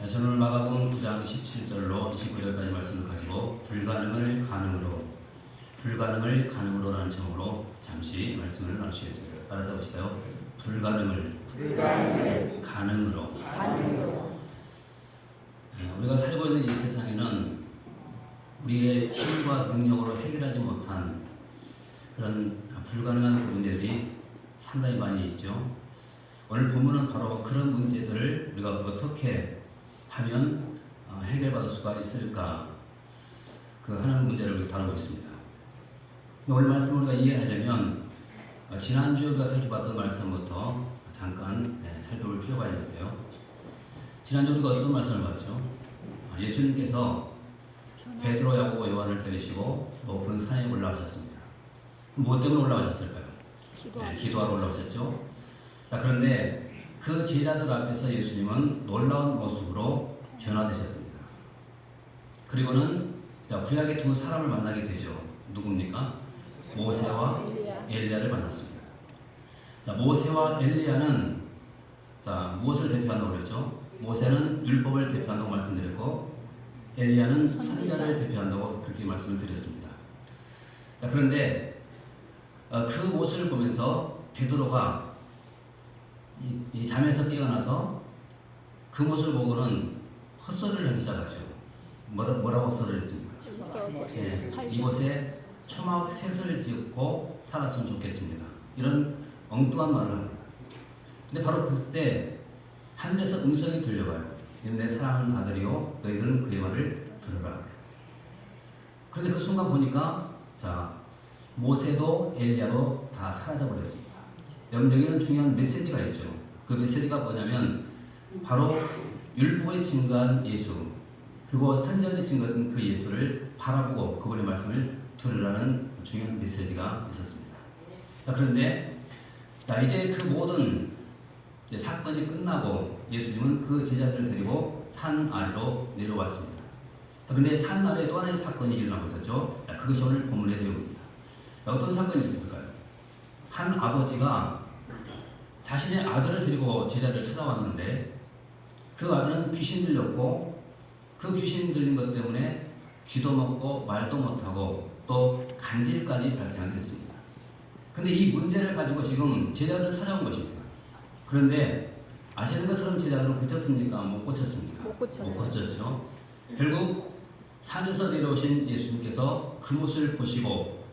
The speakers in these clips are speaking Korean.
저는 오늘 마가복음 9장 17절로 29절까지 말씀을 가지고 불가능을 가능으로라는 제목으로 잠시 말씀을 나누시겠습니다. 따라서 보실까요? 불가능을 가능으로. 우리가 살고 있는 이 세상에는 우리의 힘과 능력으로 해결하지 못한 그런 불가능한 문제들이 상당히 많이 있죠. 오늘 본문은 바로 그런 문제들을 우리가 어떻게 하면 해결받을 수가 있을까 하는 문제를 우리가 다루고 있습니다. 오늘 말씀을 우리가 이해하려면 지난주에 우리가 살펴봤던 말씀부터 잠깐 살펴볼 필요가 있는데요. 지난주 우리가 어떤 말씀을 봤죠? 예수님께서 베드로, 야고보, 요한을 데리시고 높은 산에 올라가셨습니다. 무엇 때문에 올라가셨을까요? 기도하러 올라가셨죠. 그런데 그 제자들 앞에서 예수님은 놀라운 모습으로 변화되셨습니다. 그리고는 구약의 두 사람을 만나게 되죠. 누굽니까? 모세와 엘리야를 만났습니다. 모세와 엘리야는 무엇을 대표한다고 그랬죠? 모세는 율법을 대표한다고 말씀드렸고 엘리야는 선지자를 대표한다고 그렇게 말씀을 드렸습니다. 그런데 그 모습을 보면서 베드로가 이 잠에서 깨어나서 그 모습을 보고는 헛소리를 하기 시작하죠. 뭐라고 헛소리를 했습니까? 이곳에 초막 셋을 짓고 살았으면 좋겠습니다. 이런 엉뚱한 말을 합니다. 근데 바로 그때 하늘에서 음성이 들려와요. 내 사랑하는 아들이요 너희들은 그의 말을 들으라. 그런데 그 순간 보니까 모세도 엘리야도 다 사라져 버렸습니다. 여기는 중요한 메시지가 있죠. 그 메시지가 뭐냐면 바로 율법의 증거한 예수 그리고 선지자들이 증거한 그 예수를 바라보고 그분의 말씀을 들으라는 중요한 메시지가 있었습니다. 그런데 이제 그 모든 사건이 끝나고 예수님은 그 제자들을 데리고 산 아래로 내려왔습니다. 그런데 산 아래에 또 하나의 사건이 일어나고 있었죠. 그것이 오늘 본문의 내용입니다. 어떤 사건이 있었을까요? 한 아버지가 자신의 아들을 데리고 제자들을 찾아왔는데 그 아들은 귀신 들렸고 그 귀신 들린 것 때문에 귀도 먹고 말도 못하고 또 간질까지 발생하게 됐습니다. 그런데 이 문제를 가지고 지금 제자들을 찾아온 것입니다. 그런데 아시는 것처럼 제자들은 고쳤습니까? 못 고쳤습니까? 못 고쳤죠. 결국 산에서 내려오신 예수님께서 그 모습을 보시고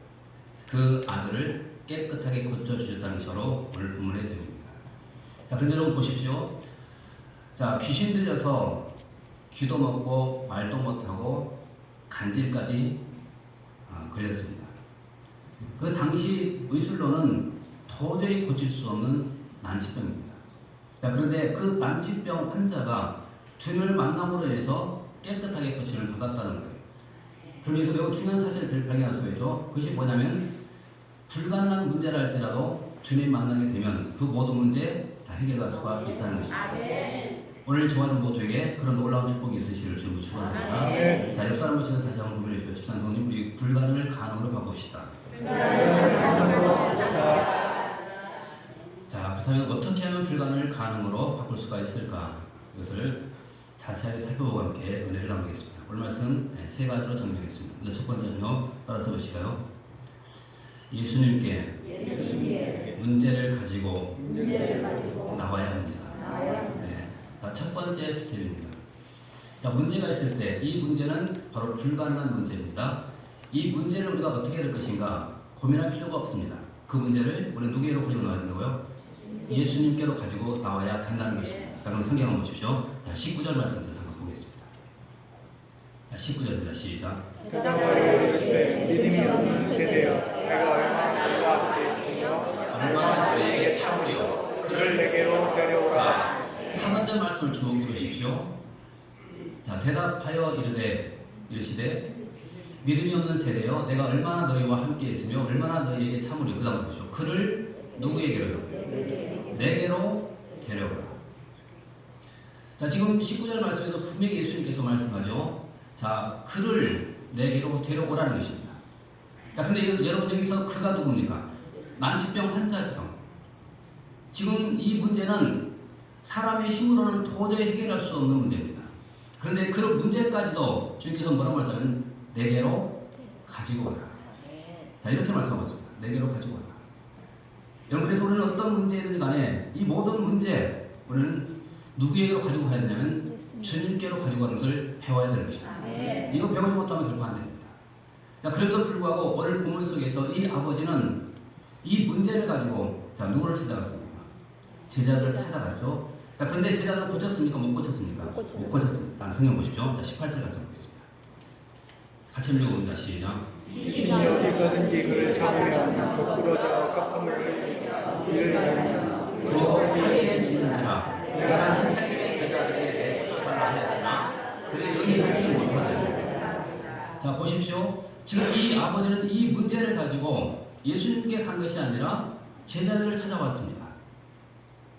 그 아들을 깨끗하게 고쳐주셨다는 것이 바로 오늘 본문의 내용입니다. 그런데 여러분 보십시오. 귀신 들려서 귀도 먹고 말도 못하고 간질까지 걸렸습니다. 그 당시 의술로는 도저히 고칠 수 없는 난치병입니다. 그런데 그 난치병 환자가 주님을 만남으로 인해서 깨끗하게 고침을 받았다는 거예요. 그럼 여기서 매우 중요한 사실을 발견할 수가 있죠. 그것이 뭐냐면 불가능한 문제라 할지라도 주님 만나게 되면 그 모든 문제 다 해결할 수가 있다는 것입니다. 오늘 저와 모두에게 그런 놀라운 축복이 있으시기를 주님 축원합니다. 옆 사람 보시면서 다시 한번 고민해 주십시오. 집사님, 우리 불가능을 가능으로 바꿉시다. 그렇다면 어떻게 하면 불가능을 가능으로 바꿀 수가 있을까? 이것을 자세하게 살펴보고 함께 은혜를 나누겠습니다. 오늘 말씀 세 가지로 정리하겠습니다. 첫 번째는요, 따라서 보실까요? 예수님께 문제를 가지고 나와야 합니다. 첫 번째 스텝입니다. 문제가 있을 때 이 문제는 바로 불가능한 문제입니다. 이 문제를 우리가 어떻게 해야 될 것인가 고민할 필요가 없습니다. 그 문제를 우리 누구에게로 가지고 나와야 된다고요? 예수님께로 가지고 나와야 된다는 것입니다. 그럼 성경 한번 보십시오. 19절 말씀부터 잠깐 보겠습니다. 19절입니다. 시작. 대답하여 이르시되 믿음이 없는 세대여 내가 얼마나 너희에게 참으려 그를 내게로 데려오라. 한 번째 말씀을 주목해 보십시오. 대답하여 이르시되 믿음이 없는 세대여 내가 얼마나 너희와 함께 있으며 얼마나 너희에게 참으려. 그 다음 보십시오. 그를 누구에게로요? 내게로 데려오라. 지금 19절 말씀에서 분명히 예수님께서 말씀하죠. 그를 내게로 데려오라는 것입니다. 근데 여러분 여기서 그가 누굽니까? 난치병 환자죠. 지금 이 문제는 사람의 힘으로는 도저히 해결할 수 없는 문제입니다. 그런데 그런 문제까지도 주님께서 뭐라고 말씀하면 내게로 가지고 와라. 자, 이렇게 말씀하셨습니다. 내게로 가지고 와라. 여러분, 그래서 우리는 어떤 문제이든 간에 이 모든 문제 우리는 누구에게로 가지고 가야 되냐면 주님께로 가지고 가는 것을 배워야 되는 것입니다. 이거 배우지 못하면 결코 안 됩니다. 자, 그럼에도 불구하고 오늘 본문 속에서 이 아버지는 이 문제를 가지고 자, 누구를 찾아갔습니까? 제자들을 찾아갔죠. 자, 그런데 제자들은 고쳤습니까? 못 고쳤습니까? 못 고쳤습니다. 성경 보십시오. 자, 18절 같이 보겠습니다. 같이 읽어봅니다. 시작. 신이 어디서든지 그를 잡으려 하면 거꾸로져 거품을 흘리며 이를 열며 그리고 팔에 지는지라 내가 선생님의 제자들에게 내쫓아달라 하였으나 그들이 능히 하지 못하더니. 자, 보십시오. 지금 이 아버지는 이 문제를 가지고 예수님께 간 것이 아니라 제자들을 찾아왔습니다.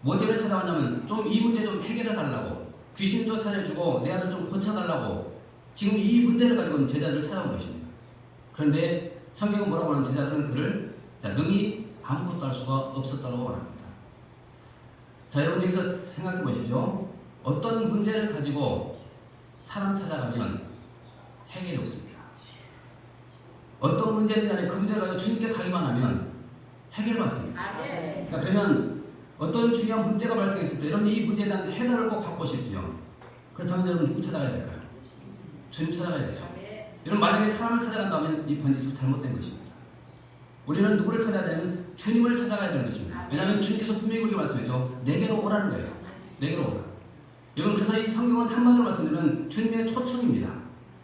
뭐를 찾아왔냐면 좀 이 문제 좀 해결해 달라고, 귀신 쫓아내주고 내 아들 좀 고쳐달라고 지금 이 문제를 가지고 제자들을 찾아온 것입니다. 그런데 성경은 뭐라고 하는 제자들은 그를 능히 아무것도 할 수가 없었다고 말합니다. 자, 여러분 여기서 생각해 보십시오. 어떤 문제를 가지고 사람 찾아가면 해결이 없습니다. 어떤 문제에 대한 그 문제를 가지고 주님께 가기만 하면 해결받습니다. 자, 그러면 어떤 중요한 문제가 발생했을 때 여러분 이 문제에 대한 해답을 꼭 받고 싶죠. 그렇다면 여러분 누구 찾아가야 될까요? 주님 찾아가야 되죠. 여러분 만약에 사람을 찾아간다면 이 번지수 잘못된 것입니다. 우리는 누구를 찾아야 되면 주님을 찾아가야 되는 것입니다. 왜냐하면 주님께서 분명히 우리에게 말씀했죠. 내게로 오라는 거예요. 내게로 오라. 여러분 그래서 이 성경은 한마디로 말씀드리면 주님의 초청입니다.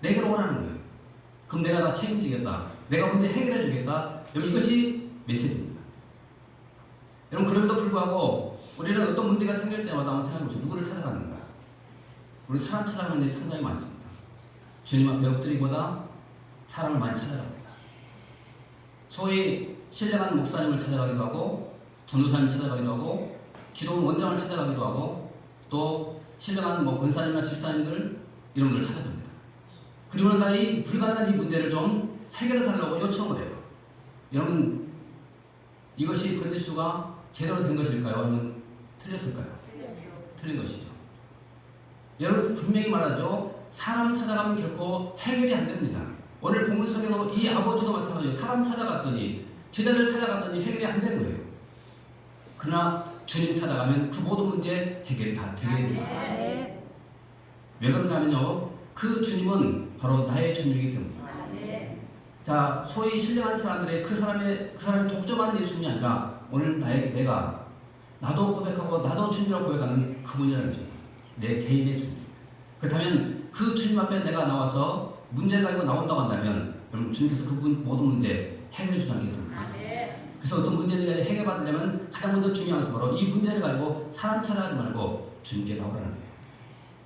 내게로 오라는 거예요. 그럼 내가 다 책임지겠다. 내가 문제 해결해 주겠다. 여러분 이것이 메시지입니다. 여러분 그럼에도 불구하고 우리는 어떤 문제가 생길 때마다 한번 생각해 보세요. 누구를 찾아가는가? 우리 사람 찾아가는 일이 상당히 많습니다. 주님 앞에 엎드리기보다 사람을 많이 찾아갑니다. 소위 신령한 목사님을 찾아가기도 하고 전도사님 찾아가기도 하고 기독 원장을 찾아가기도 하고 또 신령한 권사님이나 집사님들 이런 분들을 찾아갑니다. 그리고는 다 이 불가능한 이 문제를 좀 해결해 달라고 요청을 해요. 여러분 이것이 번지수가 제대로 된 것일까요? 아니면 틀렸을까요? 틀린 것이죠. 여러분 분명히 말하죠. 사람 찾아가면 결코 해결이 안 됩니다. 오늘 본문 속에도 이 아버지도 마찬가지예요. 사람 찾아갔더니 제자들 찾아갔더니 해결이 안 된 거예요. 그러나 주님 찾아가면 그 모든 문제 해결이 다 되게 되죠. 왜 그러냐면요. 그 주님은 바로 나의 주님이기 때문입니다. 자, 소위 신령한 사람들의 그 사람이 독점하는 예수님이 아니라 오늘 나도 고백하고 나도 주님이라고 고백하는 그분이라는 거죠. 내 개인의 주님. 그렇다면 그 주님 앞에 내가 나와서 문제를 가지고 나온다고 한다면 여러분 주님께서 그분 모든 문제 해결해 주지 않겠습니까? 그래서 어떤 문제를 해결받으려면 가장 먼저 중요한 것은 바로 이 문제를 가지고 사람 찾아가지 말고 주님께 나오라는 거예요.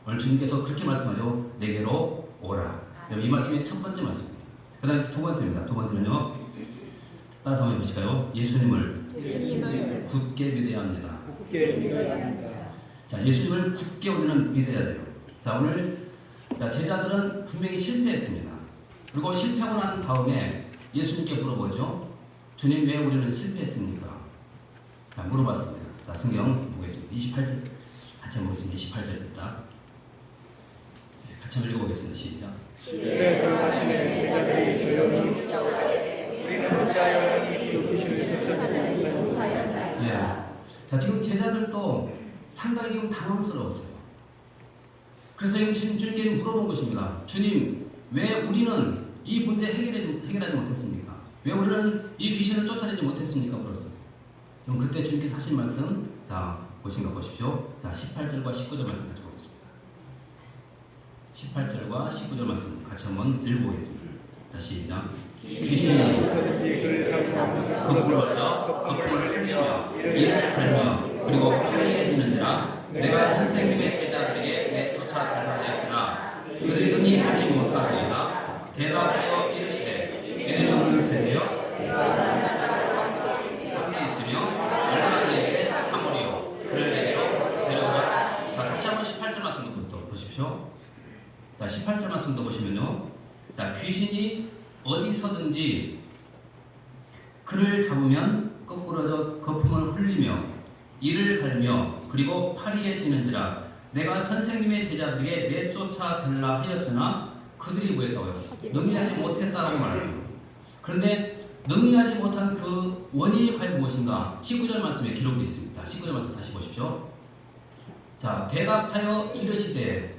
오늘 주님께서 그렇게 말씀하죠. 내게로 오라. 이 말씀이 첫 번째 말씀입니다. 그 다음에 두 번째입니다. 두 번째는요. 따라서 한번 해보실까요? 예수님을 굳게 믿어야 합니다. 굳게 믿어야 합니다. 자, 예수님을 굳게 우리는 믿어야 돼요. 자, 오늘 제자들은 분명히 실패했습니다. 그리고 실패하고 난 다음에 예수님께 물어보죠. 주님 왜 우리는 실패했습니까? 자, 물어봤습니다. 자, 성경 보겠습니다. 28절 같이 보겠습니다. 28절입니다. 같이 읽어보겠습니다. 시작. 집에 들어가시는 제자들이 조용히 우리는 어찌하여 이 귀신을 쫓아내지 못하였나이까. 예. 자, 지금 제자들도 상당히 지금 당황스러웠어요. 그래서 지금 주님께 물어본 것입니다. 주님, 왜 우리는 이 문제 해결하지 못했습니까? 왜 우리는 이 귀신을 쫓아내지 못했습니까? 물었어요. 그럼 그때 주님께서 하신 말씀, 자, 보신가 보십시오. 자, 18절과 19절 말씀 같이 보겠습니다. 18절과 19절 말씀 같이 한번 읽어보겠습니다. 자, 시작. 귀신이 어디서든지 그를 잡으면 거꾸로져 거품을 흘리며 이를 갈며 그리고 파리해지는지라 내가 선생님의 제자들에게 내쫓아달라 하였으나 그들이 능히 하지 못하더이다. 대답하여 이르시되 믿음이 없는 세대여 함께 있으며 얼마나 너희에게 참으리요 그를 내게로 데려오라. 자, 다시 한번 18절 말씀부터 보십시오. 자, 18절 말씀도 보시면요. 자, 귀신이 어디서든지 그를 잡으면 거꾸로져 거품을 흘리며 이를 갈며 그리고 파리해지는지라 내가 선생님의 제자들에게 내쫓아달라 하였으나 그들이 뭐했다고요? 능히하지 못했다라고 말해요. 그런데 능히하지 못한 그 원인이 과연 무엇인가? 19절 말씀에 기록되어 있습니다. 19절 말씀 다시 보십시오. 자, 대답하여 이르시되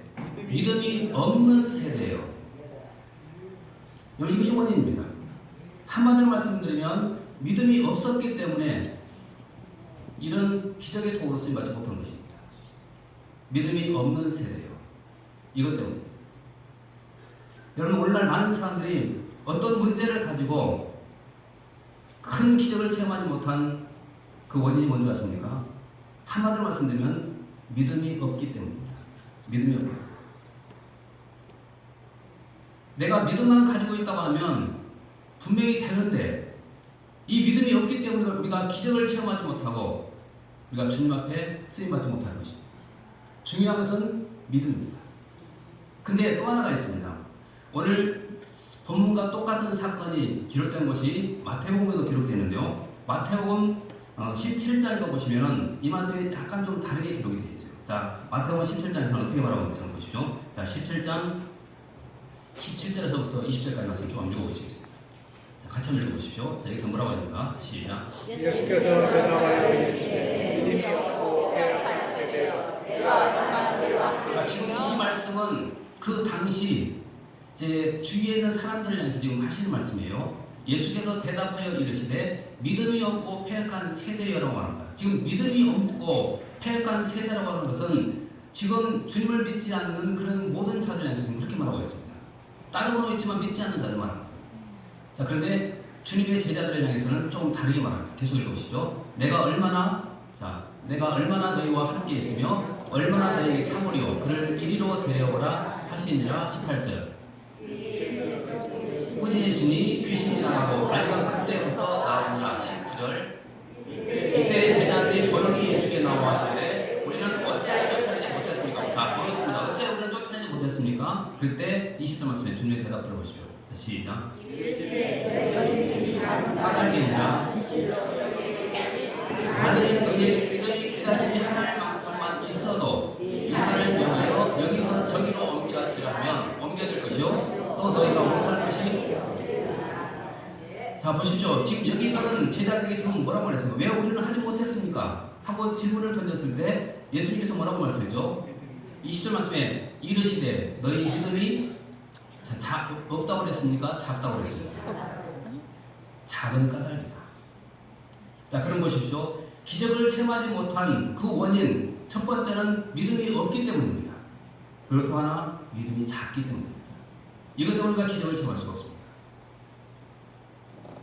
믿음이 없는 세대예요. 이것이 원인입니다. 한마디로 말씀드리면 믿음이 없었기 때문에 이런 기적의 도구로 쓰임받지 못하는 것입니다. 믿음이 없는 세대예요. 이것 때문에. 여러분, 오늘날 많은 사람들이 어떤 문제를 가지고 큰 기적을 체험하지 못한 그 원인이 뭔지 아십니까? 한마디로 말씀드리면 믿음이 없기 때문입니다. 믿음이 없기 때문에. 내가 믿음만 가지고 있다고 하면 분명히 되는데 이 믿음이 없기 때문에 우리가 기적을 체험하지 못하고 우리가 주님 앞에 쓰임받지 못하는 것입니다. 중요한 것은 믿음입니다. 근데 또 하나가 있습니다. 오늘 본문과 똑같은 사건이 기록된 것이 마태복음에도 기록되어 있는데요. 마태복음 17장에도 보시면은 이 말씀이 약간 좀 다르게 기록이 되어 있어요. 자, 마태복음 17장에서는 어떻게 말하고 있는지 한번 보십시오. 자, 17장 17절에서부터 20절까지 말씀 좀 읽어보시겠습니다. 자, 같이 한번 읽어보십시오. 자, 여기서 뭐라고 합니까? 시작. 예수께서 대답하여 이르시되 믿음이 없고 패역한 세대여 내가 얼마나 너희와 함께 자, 지금 이 말씀은 그 당시 이제 주위에 있는 사람들을 향해서 지금 하시는 말씀이에요. 예수께서 대답하여 이르시되 믿음이 없고 패역한 세대여라고 말합니다. 지금 믿음이 없고 패역한 세대라고 하는 것은 지금 주님을 믿지 않는 그런 모든 자들 향해서 지금 그렇게 말하고 있습니다. 따르고는 있지만 믿지 않는 자들 말합니다. 자, 그런데 주님의 제자들을 향해서는 조금 다르게 말합니다. 계속 읽어보시죠. 내가 얼마나 너희와 함께 있으며 얼마나 너희에게 참으리요 그를 이리로 데려오라 하시니라. 18절. 꾸짖으시니 귀신이 나가고 아이가 그때부터 나오니라. 19절. 이때 제자들이 조용히 예수께 나와 이르되 우리는 어찌하여 쫓아내지 못했습니까? 자, 그렇습니다. 어찌하여 우리는 쫓아내지 못했습니까? 그때 20절 말씀에 주님의 대답 들어보십시오. 시작. 까닭이니라. 만일 너희에게 믿음이 깨닫이 하나님 만큼만 있어도 이 산을 명하여 여기서 저기로 옮겨지라 하면 옮겨질 것이요 또 너희가 못할 것이. 자, 보십시오. 지금 여기서는 제자들에게 지금 뭐라고 말했습니까? 왜 우리는 하지 못했습니까? 하고 질문을 던졌을 때 예수님께서 뭐라고 말씀했죠? 20절 말씀에 이르시되 너희 믿음이 없다고 그랬습니까? 작다고 그랬습니까? 작은 까닭이다. 자, 그럼 보십시오. 기적을 체험하지 못한 그 원인 첫 번째는 믿음이 없기 때문입니다. 그리고 또 하나 믿음이 작기 때문입니다. 이것 때문에 우리가 기적을 체험할 수가 없습니다.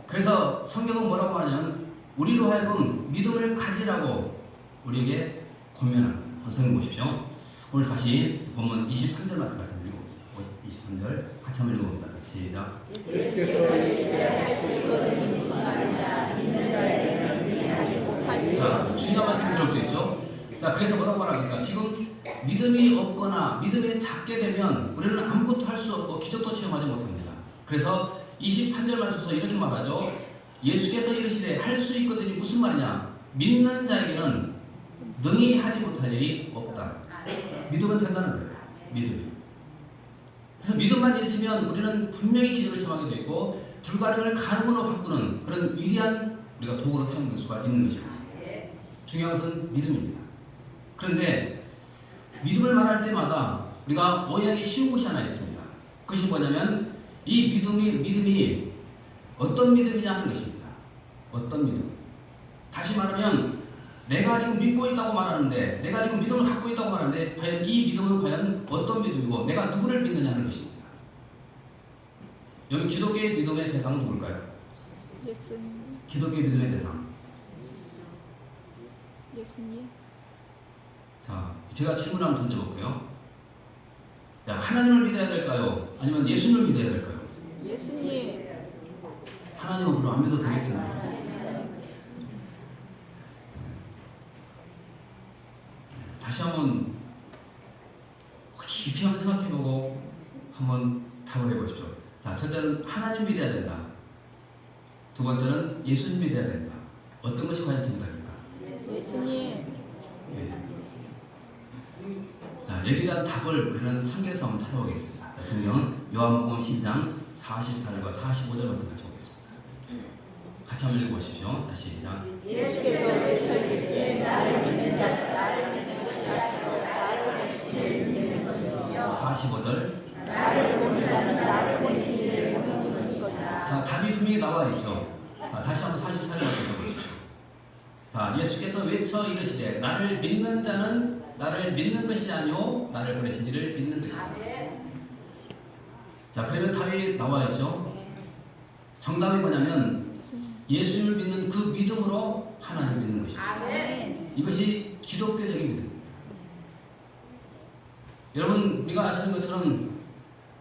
그래서 성경은 뭐라고 하냐면 우리로 하여금 믿음을 가지라고 우리에게 권면합니다. 성경 보십시오. 오늘 다시 본문 23절 말씀 같이 한번 읽어보겠습니다. 23절 같이 한번 읽어봅니다. 시작. 예수께서 할수 있거든요. 무슨 말이냐 믿는 자에게는 이해하지 못하니. 자, 중요한 말씀 기록되어 있죠. 자, 그래서 뭐라고 말합니까? 지금 믿음이 없거나 믿음이 작게 되면 우리는 아무것도 할 수 없고 기적도 체험하지 못합니다. 그래서 23절 말씀에서 이렇게 말하죠. 예수께서 이르시되 할 수 있거든요. 무슨 말이냐? 믿는 자에게는 능히 하지 못할 일이 없다. 믿으면 된다는 거예요. 믿음이. 그래서 믿음만 있으면 우리는 분명히 기적을 체험하게 되고 불가능을 가능으로 바꾸는 그런 위대한 우리가 도구로 사용될 수가 있는 것입니다. 중요한 것은 믿음입니다. 그런데 믿음을 말할 때마다 우리가 오해하기 쉬운 것이 하나 있습니다. 그것이 뭐냐면 이 믿음이 어떤 믿음이냐 하는 것입니다. 어떤 믿음. 다시 말하면 내가 지금 믿고 있다고 말하는데 내가 지금 믿음을 갖고 있다고 말하는데 과연 이 믿음은 과연 어떤 믿음이고 내가 누구를 믿느냐 하는 것입니다. 여기 기독교의 믿음의 대상은 누굴까요? 예수님. 기독교의 믿음의 대상. 예수님. 자, 제가 질문 한번 던져볼게요. 야, 하나님을 믿어야 될까요? 아니면 예수님을 믿어야 될까요? 예수님. 하나님은 그럼 안 믿어도 되겠습니다. 다시 한번 깊이 한번 생각해보고 한번 답을 해보십시오. 자, 첫째는 하나님 믿어야 된다. 두 번째는 예수님 믿어야 된다. 어떤 것이 과연 정답입니까? 예수님. 예. 자, 여기에 대한 답을 우리는 성경에서 한번 찾아보겠습니다. 성경은 요한복음 10장 44절과 45절 말씀 같이 보겠습니다. 같이 한번 읽어보십시오. 다시 시작. 예수께서 외쳐 이르시되 나를 믿는 자는 나를 믿는 것이 아니요 나를 보내신 이를 믿는 것이요 45절. 나를 보는 자는 나를 보내신 이를 믿는 것이라. 자, 답이 분명히 나와 있죠. 자, 다시 한번 44절 말씀 읽어보십시오. 자, 예수께서 외쳐 이르시되 나를 믿는 자는 나를 믿는 것이 아니요 나를 보내신 이를 믿는 것이다. 자, 그러면 답이 나와 있죠. 정답이 뭐냐면 예수를 믿는 그 믿음으로 하나님을 믿는 것입니다. 이것이 기독교적인 믿음입니다. 여러분, 우리가 아시는 것처럼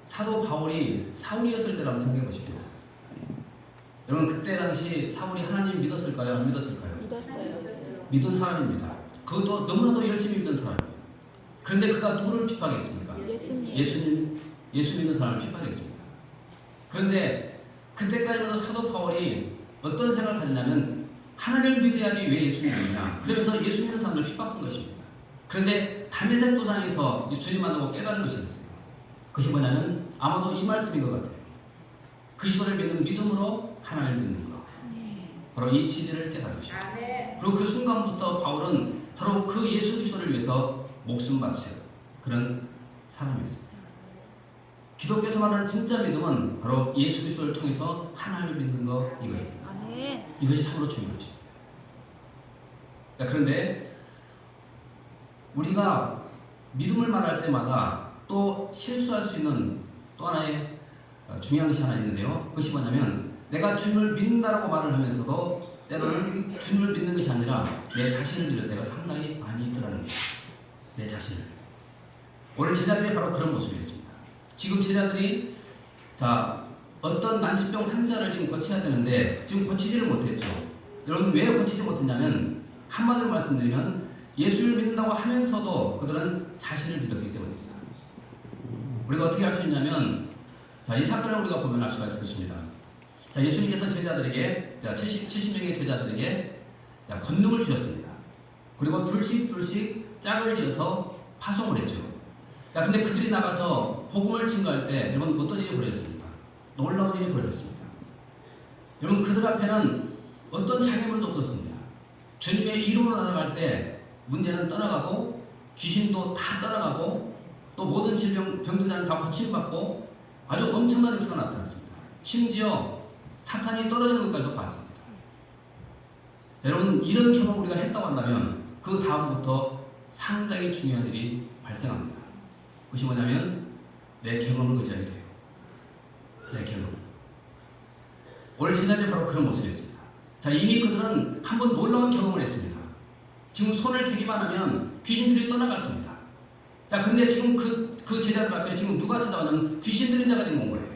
사도 바울이 사울이었을 때라고 생각해 보십시오. 여러분, 그때 당시 사울이 하나님 믿었을까요? 안 믿었을까요? 믿었어요. 믿은 사람입니다. 그것도 너무나도 열심히 믿는 사람이에요. 그런데 그가 누구를 핍박했습니까? 예수 믿는 사람을 핍박했습니다. 그런데 그때까지만 해도 사도 바울이 어떤 생각을 가졌냐면 하나님을 믿어야지 왜 예수를 믿느냐, 그러면서 예수 믿는 사람을 핍박한 것입니다. 그런데 다메섹 도상에서 주님 만나고 깨달은 것이 있어요. 그것이 뭐냐면 아마도 이 말씀인 것 같아요. 그리스도를 믿는 믿음으로 하나님을 믿는 것, 바로 이 진리를 깨달은 것입니다. 그리고 그 순간부터 바울은 바로 그 예수 그리스도를 위해서 목숨 바친 그런 사람이었습니다. 기독교에서 말하는 진짜 믿음은 바로 예수 그리스도를 통해서 하나님을 믿는 것, 이것입니다. 이것이 참으로 중요한 것입니다. 그런데 우리가 믿음을 말할 때마다 또 실수할 수 있는 또 하나의 중요한 것이 하나 있는데요. 그것이 뭐냐면 내가 주님을 믿는다라고 말을 하면서도 때로는 주님을 믿는 것이 아니라 내 자신을 믿을 때가 상당히 많이 있더라는 것입니다. 내 자신을. 오늘 제자들이 바로 그런 모습이었습니다. 지금 제자들이 어떤 난치병 환자를 지금 고쳐야 되는데 지금 고치지를 못했죠. 여러분, 왜 고치지 못했냐면 한마디로 말씀드리면 예수를 믿는다고 하면서도 그들은 자신을 믿었기 때문입니다. 우리가 어떻게 할 수 있냐면 이 사건을 우리가 보면 알 수가 있을 것입니다. 예수님께서 제자들에게 70명의 제자들에게 권능을 주셨습니다. 그리고 둘씩 짝을 지어서 파송을 했죠. 근데 그들이 나가서 복음을 증거할 때 여러분 어떤 일이 벌어졌습니까? 놀라운 일이 벌어졌습니다. 여러분, 그들 앞에는 어떤 장애물도 없었습니다. 주님의 이름으로 나아갈 때 문제는 떠나가고 귀신도 다 떠나가고 또 모든 병들자는 다 고침받고 아주 엄청난 역사가 나타났습니다. 심지어 사탄이 떨어지는 것까지도 봤습니다. 여러분, 이런 경험을 우리가 했다고 한다면 그 다음부터 상당히 중요한 일이 발생합니다. 그것이 뭐냐면 내 경험을 의지하게 돼요. 내 경험. 오늘 제자들이 바로 그런 모습이었습니다. 이미 그들은 한번 놀라운 경험을 했습니다. 지금 손을 대기만 하면 귀신들이 떠나갔습니다. 그런데 지금 그 제자들 앞에 지금 누가 찾아가냐면 귀신 들린 자가 된 거예요.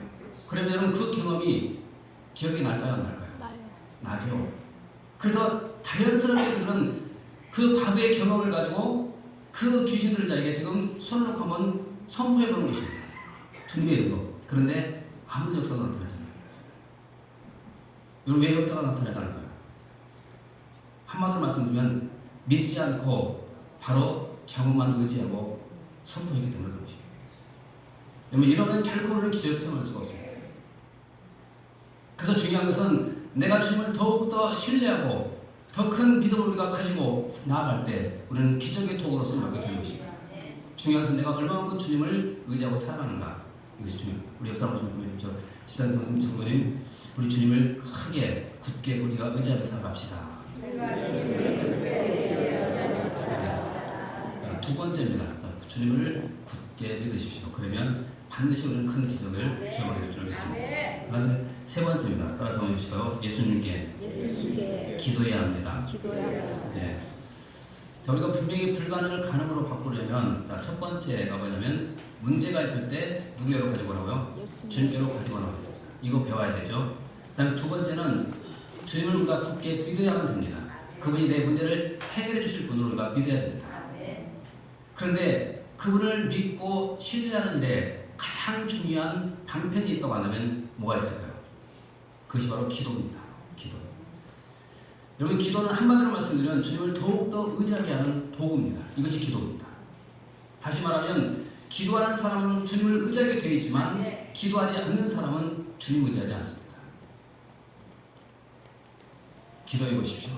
그러면 여러분, 그 경험이 기억이 날까요, 안 날까요? 나죠. 그래서 자연스럽게 그들은 그 과거의 경험을 가지고 그 귀신 들린 자에게 지금 손을 놓고 한번 선포해 보는 것입니다. 주님의 이름으로. 그런데 아무 역사가 나타나잖아요. 여러분, 왜 역사가 나타나지 않을까요? 한마디로 말씀드리면 믿지 않고 바로 경험만 의지하고 선포했기 때문에 그런 것입니다. 여러분, 이러면 결코 우리는 기적을 체험할 수가 없습니다. 그래서 중요한 것은 내가 주님을 더욱더 신뢰하고 더 큰 믿음을 우리가 가지고 나아갈 때 우리는 기적의 도구로서 맡게 되는 것입니다. 중요한 것은 내가 얼마만큼 주님을 의지하고 살아가는가, 이것이 중요합니다. 우리 옆 사람 보시면 집사님, 성도님, 우리 주님을 크게 굳게 우리가 의지하며 살아갑시다. 두 번째입니다. 주님을 굳게 믿으십시오. 그러면 반드시 우리는 큰 기적을 체험하게 될 줄 믿습니다. 그 다음에 세 번째입니다. 따라서 한번 해주실까요? 예수님께 기도해야 합니다. 네. 우리가 분명히 불가능을 가능으로 바꾸려면 첫 번째가 뭐냐면 문제가 있을 때 누구로 가지고 오라고요? 주님께로 가지고 오라고. 이거 배워야 되죠. 그 다음에 두 번째는 주님을 우리가 굳게 믿어야만 됩니다. 그분이 내 문제를 해결해 주실 분으로 우리가 믿어야 됩니다. 그런데 그분을 믿고 신뢰하는 데 가장 중요한 방편이 있다고 한다면 뭐가 있을까요? 그것이 바로 기도입니다. 기도. 여러분, 기도는 한마디로 말씀드리면 주님을 더욱더 의지하게 하는 도구입니다. 이것이 기도입니다. 다시 말하면 기도하는 사람은 주님을 의지하게 되어 있지만 네. 기도하지 않는 사람은 주님을 의지하지 않습니다. 기도해 보십시오.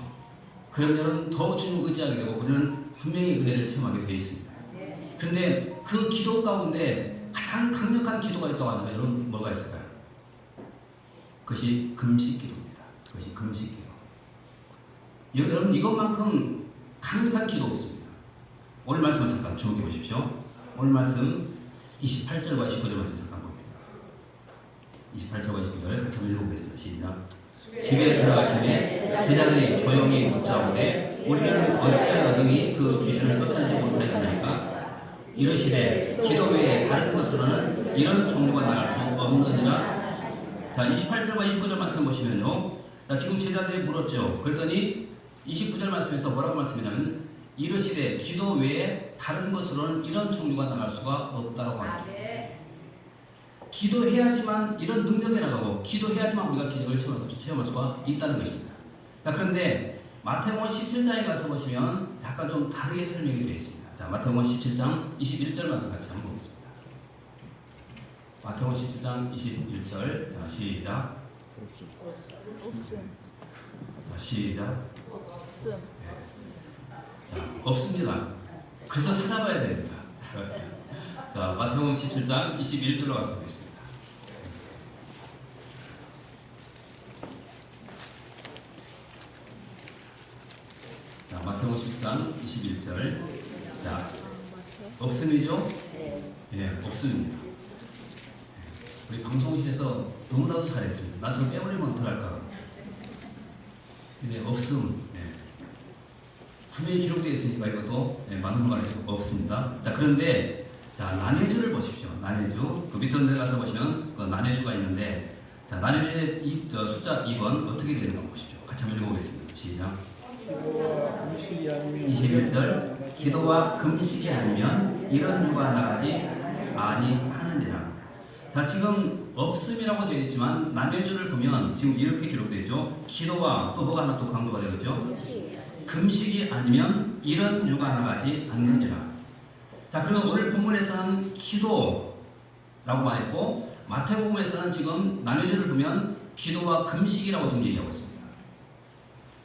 그럼 여러분 더 주님을 의지하게 되고 우리는 분명히 은혜를 체험하게 되어 있습니다. 네. 그런데 그 기도 가운데 가장 강력한 기도가 있다고 하면 여러분 뭐가 있을까요? 그것이 금식 기도입니다. 그것이 금식 기도. 여러분 이것만큼 강력한 기도 없습니다. 오늘 말씀을 잠깐 주목해 보십시오. 오늘 말씀 28절과 29절 말씀 잠깐 보겠습니다. 28절과 29절 같이 한번 읽어보겠습니다. 시작. 집에 들어가시매 제자들이 조용히 묻자오되 우리는 어찌하여 능히 그 귀신을 쫓아내지 못하였나이까? 이르시되 기도 외에 다른 것으로는 이런 종류가 나갈 수 없느니라. 자, 28절과 29절 말씀 보시면요. 자, 지금 제자들이 물었죠. 그랬더니 29절 말씀에서 뭐라고 말씀하냐면 이르시되 기도 외에 다른 것으로는 이런 종류가 나갈 수가 없다라고 합니다. 기도해야지만 이런 능력이 나가고 기도해야지만 우리가 기적을 체험할 수가 있다는 것입니다. 자, 그런데 마태복음 17장에 가서 보시면 약간 좀 다르게 설명이 되어 있습니다. 자, 마태복음 17장 21절 말씀 같이 한번 보겠습니다. 마태복음 17장 21절. 자, 시작. 자, 시작. 자, 없습니다. 그래서 찾아봐야 됩니다. 자, 마태복음 17장 21절로 가서 보겠습니다. 자, 마태복음 17장 21절. 자, 없음이죠? 예, 없습니다. 우리 방송실에서 너무나도 잘했습니다. 나 저거 빼버리면 어떡할까? 근데 없음. 예. 분명히 기록되어 있으니까 이것도 맞는 말이죠. 없습니다. 자, 그런데 자, 난해주를 보십시오. 난해주. 그 밑으로 내려가서 보시면 그 난해주가 있는데, 자, 난해주의 숫자 2번 어떻게 되는가 보십시오. 같이 한번 읽어보겠습니다. 시작. 21절. 기도와 금식이 아니면 이런 주가 나가지 아니하느니라. 자, 지금 없음이라고 되어 있지만 난해주를 보면 지금 이렇게 기록되어 있죠. 기도와 또 뭐가 하나 또 강조가 되어 있죠. 금식이 아니면 이런 주가 나가지 않느니라. 자, 그러면 오늘 본문에서는 기도라고 말했고 마태복음에서는 지금 난해주를 보면 기도와 금식이라고 지금 얘기하고 있습니다.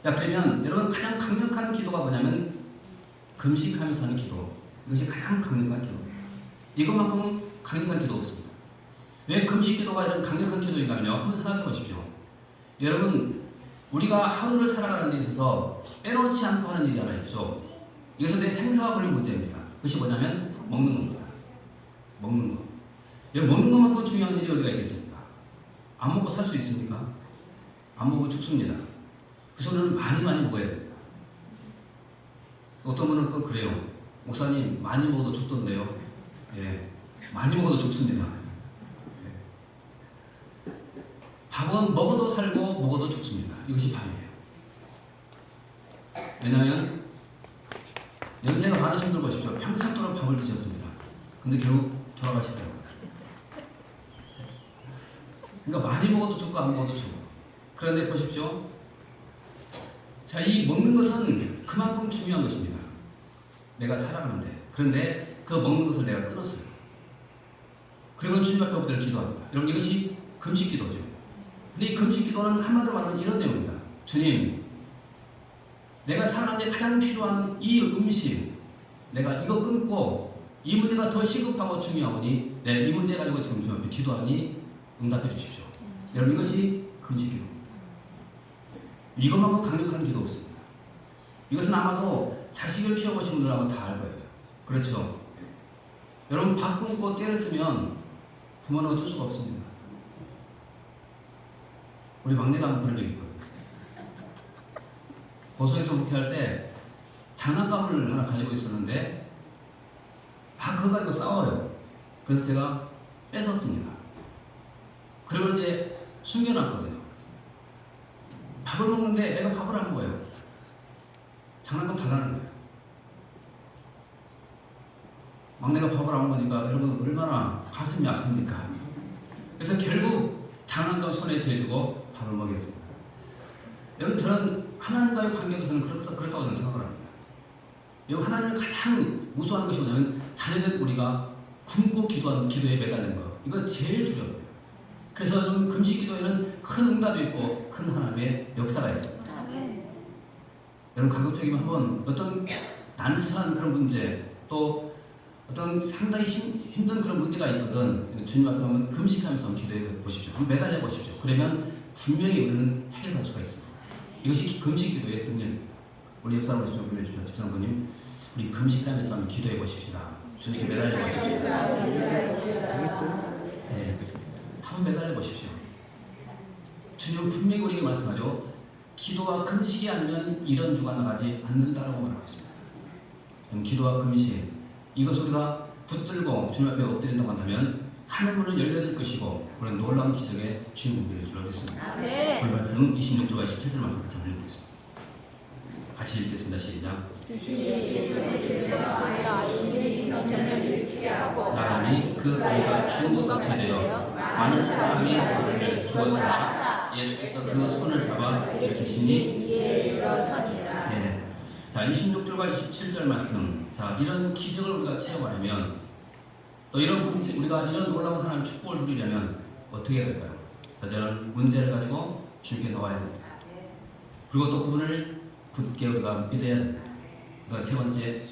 자, 그러면 여러분 가장 강력한 기도가 뭐냐면 금식하면서 하는 기도. 이것이 가장 강력한 기도입니다. 이것만큼 강력한 기도 없습니다. 왜 금식 기도가 이런 강력한 기도인가면요. 한번 생각해 보십시오. 여러분 우리가 하루를 살아가는 데 있어서 빼놓지 않고 하는 일이 하나 있죠. 이것은 내 생사가 걸린 문제입니다. 그것이 뭐냐면 먹는 겁니다. 먹는 거. 먹는 것만큼 중요한 일이 어디가 있겠습니까? 안 먹고 살 수 있습니까? 안 먹고 죽습니다. 그래서 우리는 많이 먹어야 됩니다. 어떤 분은 또 그래요. 목사님 많이 먹어도 죽던데요. 예, 많이 먹어도 죽습니다. 예. 밥은 먹어도 살고 먹어도 죽습니다. 이것이 밥이에요. 왜냐하면 연세가 많으신 분들 보십시오. 평생도록 밥을 드셨습니다. 근데 결국 돌아가시더라고요. 그러니까 많이 먹어도 죽고 안 먹어도 죽고. 그런데 보십시오. 자, 이 먹는 것은 그만큼 중요한 것입니다. 내가 살아가는데. 그런데 그 먹는 것을 내가 끊었어요. 그리고 주님 앞에 엎드려 기도합니다. 여러분 이것이 금식 기도죠. 근데 이 금식 기도는 한마디로 말하면 이런 내용입니다. 주님, 내가 살아가는데 가장 필요한 이 음식, 내가 이거 끊고 이 문제가 더 시급하고 중요하니 이 문제 가지고 지금 주님 앞에 기도하니 응답해 주십시오. 여러분 이것이 금식 기도입니다. 이것만큼 강력한 기도 없습니다. 이것은 아마도 자식을 키워보신 분들 아마 다 알 거예요. 그렇죠? 여러분 밥 굶고 때를 쓰면 부모는 어쩔 수가 없습니다. 우리 막내가 한번 그런 적이 있거든요. 고성에서 목회할 때 장난감을 하나 가지고 있었는데 그거 가지고 싸워요. 그래서 제가 뺏었습니다. 그리고 이제 숨겨놨거든요. 밥을 먹는데 애가 밥을 하는 거예요. 장난감 달라는 거예요. 막내가 밥을 안 먹으니까 여러분 얼마나 가슴이 아픕니까? 그래서 결국 장난감 손에 쥐어주고 밥을 먹였습니다. 여러분 저는 하나님과의 관계도 저는 그렇다고 저는 생각을 합니다. 여러분 하나님을 가장 무서워하는 것이 뭐냐면 자녀된 우리가 굶고 기도한 기도에 매달리는 것, 이거 제일 두려워요. 그래서 저는 금식 기도에는 큰 응답이 있고 큰 하나님의 역사가 있습니다. 여러분 가급적이면 한번 어떤 난처한 그런 문제, 또 어떤 상당히 힘든 그런 문제가 있거든, 주님 앞에 한번 금식하면서 기도해 보십시오. 한번 매달려 보십시오. 그러면 분명히 우리는 해결할 수가 있습니다. 이것이 금식 기도의 능력입니다. 우리 역사를 보십시오. 보내주십시오. 집사님님, 우리 금식하면서 한번 기도해 보십시다. 주님께 매달려 보십시오. 네, 한번 매달려 보십시오. 주님은 분명히 우리에게 말씀하죠. 기도와 금식이 아니면 이런 주가 나가지 않는다라고 말하고 있습니다. 기도와 금식, 이것을 우리가 붙들고 주님 앞에 엎드린다고 한다면 하늘문은 열려질 것이고 우리는 놀라운 기적의 주인공이 될 줄 믿습니다. 오늘 말씀 26절과 27절 말씀 같이 한번 읽겠습니다. 같이 읽겠습니다. 시작. 나가니 그 아이가 죽음보다 제되어 많은 사람이 아이를 죽었다. 예수께서 그 손을 잡아 일으키시니 예. 자, 26절과 27절 말씀. 자, 이런 기적을 우리가 체험하려면, 또 이런 문제, 우리가 이런 놀라운 하나님 축복을 누리려면 어떻게 해야 될까요? 자, 저는 문제를 가지고 주님께 나와야 됩니다. 그리고 또 그분을 굳게 우리가 믿어야 됩니다. 그러니까 세 번째,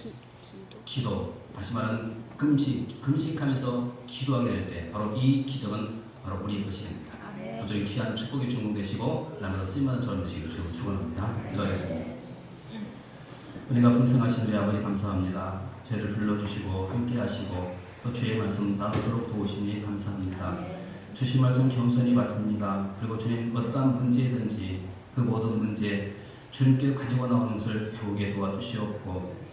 기도. 다시 말하는 금식하면서 기도하게 될 때 바로 이 기적은 바로 우리의 것이 됩니다. 저희 귀한 축복의 주인공 되시고 남에서 쓰임받는 저런 되시기를 주로 축원합니다. 기도하겠습니다. 은혜가 풍성하신 우리 아버지 감사합니다. 저희를 불러주시고 함께하시고 또 주의 말씀 나누도록 도우시니 감사합니다. 주신 말씀 겸손히 받습니다. 그리고 주님 어떠한 문제든지 그 모든 문제 주님께 가지고 나오는 것을 배우게 도와주시옵고,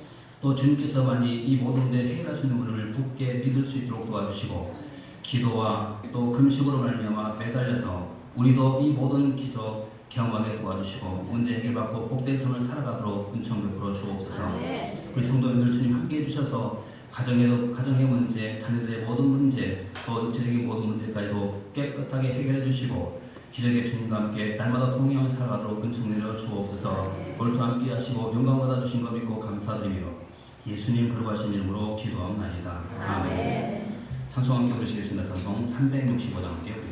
또 주님께서만이 이 모든 문제를 해결할 수 있는 분을 굳게 믿을 수 있도록 도와주시고, 기도와 또 금식으로 말미암아 매달려서 우리도 이 모든 기도 경험하게 도와주시고 문제 해결받고 복된 삶을 살아가도록 은총 베풀어 주옵소서. 우리 성도님들 주님 함께해 주셔서 가정의 문제, 자녀들의 모든 문제, 또 육체적인 모든 문제까지도 깨끗하게 해결해 주시고 기적의 주님과 함께 날마다 동행하며 살아가도록 은총 내려 주옵소서. 오늘도 함께 하시고 영광 받아 주신 것 믿고 감사드리며 예수님 거룩하신 이름으로 기도하옵나이다. 아멘. 찬송 함께 부르시겠습니다. 찬송 365장 함께 부르겠습니다.